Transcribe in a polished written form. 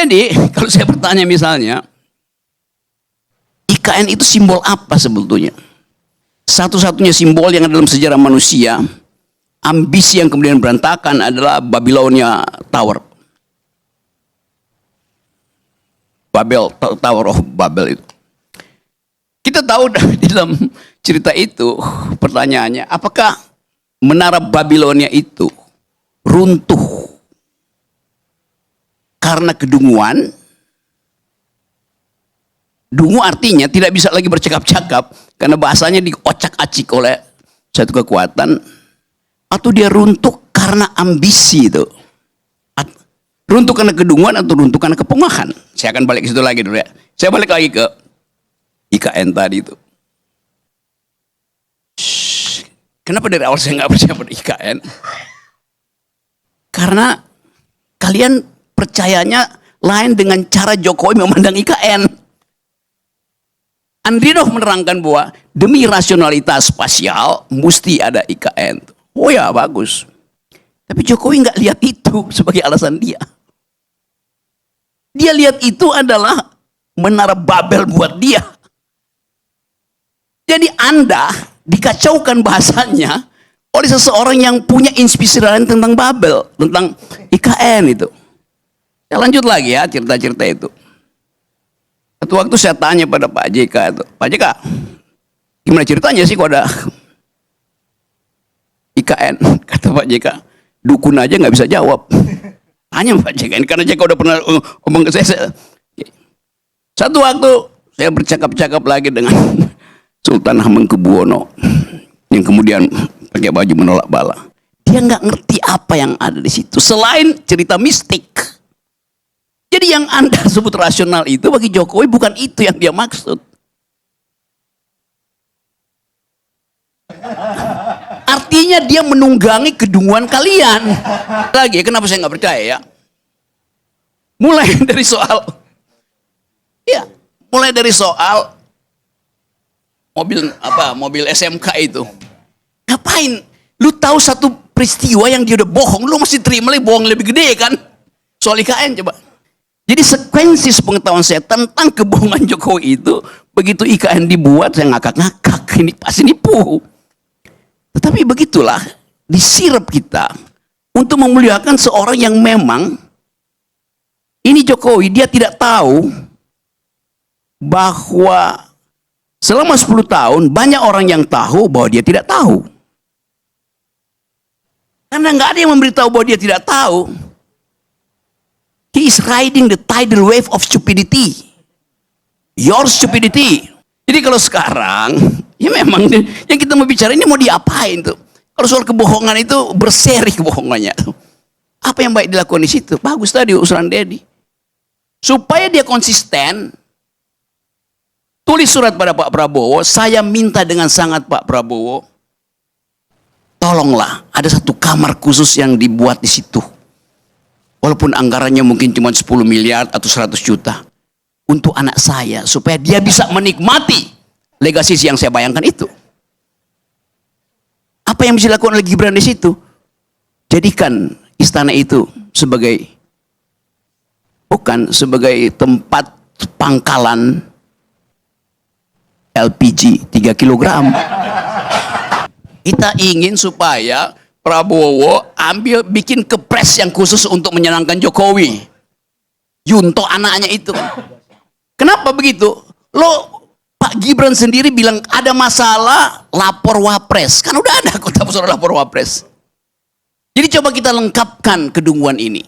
Jadi kalau saya bertanya misalnya, IKN itu simbol apa sebetulnya? Satu-satunya simbol yang ada dalam sejarah manusia, ambisi yang kemudian berantakan adalah Babilonia Tower. Tower of Babel itu. Kita tahu di dalam cerita itu, pertanyaannya, apakah menara Babilonia itu runtuh karena kedunguan? Dungu artinya tidak bisa lagi bercakap-cakap karena bahasanya diocak-acik oleh satu kekuatan, atau dia runtuh karena ambisi itu? Runtuh karena kedunguan atau runtuh karena kepungahan? Saya akan balik ke situ lagi dulu ya. Saya balik lagi ke IKN tadi itu. Kenapa dari awal saya nggak percaya pada IKN? Karena kalian percayanya lain dengan cara Jokowi memandang IKN. Andrinov menerangkan bahwa demi rasionalitas spasial mesti ada IKN. Oh ya, bagus. Tapi Jokowi nggak lihat itu sebagai alasan dia. Dia lihat itu adalah menara Babel buat dia. Jadi Anda dikacaukan bahasanya oleh seseorang yang punya inspirasi lain tentang Babel, tentang IKN itu. Saya lanjut lagi ya cerita-cerita itu. Satu waktu saya tanya pada Pak JK itu, Pak JK, gimana ceritanya sih kok ada IKN? Kata Pak JK, dukun aja nggak bisa jawab. Tanya Pak JK, karena JK udah pernah ngomong ke saya. Satu waktu saya bercakap-cakap lagi dengan Sultan Hamengkubuwono yang kemudian pakai baju menolak bala. Dia nggak ngerti apa yang ada di situ selain cerita mistik. Jadi yang Anda sebut rasional itu bagi Jokowi bukan itu yang dia maksud. Artinya dia menunggangi kedunguan kalian. Lagi, kenapa saya nggak percaya ya? Mulai dari soal, ya, mulai dari soal mobil SMK itu. Ngapain? Lu tahu satu peristiwa yang dia udah bohong, lu masih terima lagi bohong lebih gede kan? Soal IKN coba. Jadi sekuensi pengetahuan saya tentang kebohongan Jokowi itu, begitu IKN dibuat saya ngakak-ngakak, ini pasti nipu. Tetapi begitulah, disirap kita untuk memuliakan seorang yang memang, ini Jokowi, dia tidak tahu bahwa selama 10 tahun banyak orang yang tahu bahwa dia tidak tahu. Karena nggak ada yang memberitahu bahwa dia tidak tahu. He is riding the tidal wave of stupidity. Your stupidity. Jadi kalau sekarang, ya memang yang kita mau bicara ini mau diapain tuh? Kalau soal kebohongan itu berseri kebohongannya. Apa yang baik dilakukan di situ? Bagus tadi usulan Dedi. Supaya dia konsisten, tulis surat pada Pak Prabowo, saya minta dengan sangat Pak Prabowo, tolonglah ada satu kamar khusus yang dibuat di situ. Walaupun anggarannya mungkin cuma 10 miliar atau 100 juta. Untuk anak saya, supaya dia bisa menikmati legasi yang saya bayangkan itu. Apa yang bisa dilakukan oleh Gibran di situ? Jadikan istana itu sebagai, bukan sebagai tempat pangkalan LPG 3 kilogram. Kita ingin supaya Prabowo bikin kepres yang khusus untuk menyenangkan Jokowi. Yunto anaknya itu. Kenapa begitu? Pak Gibran sendiri bilang ada masalah lapor wapres. Kan udah ada kota persoalan lapor wapres. Jadi coba kita lengkapkan kedunguan ini.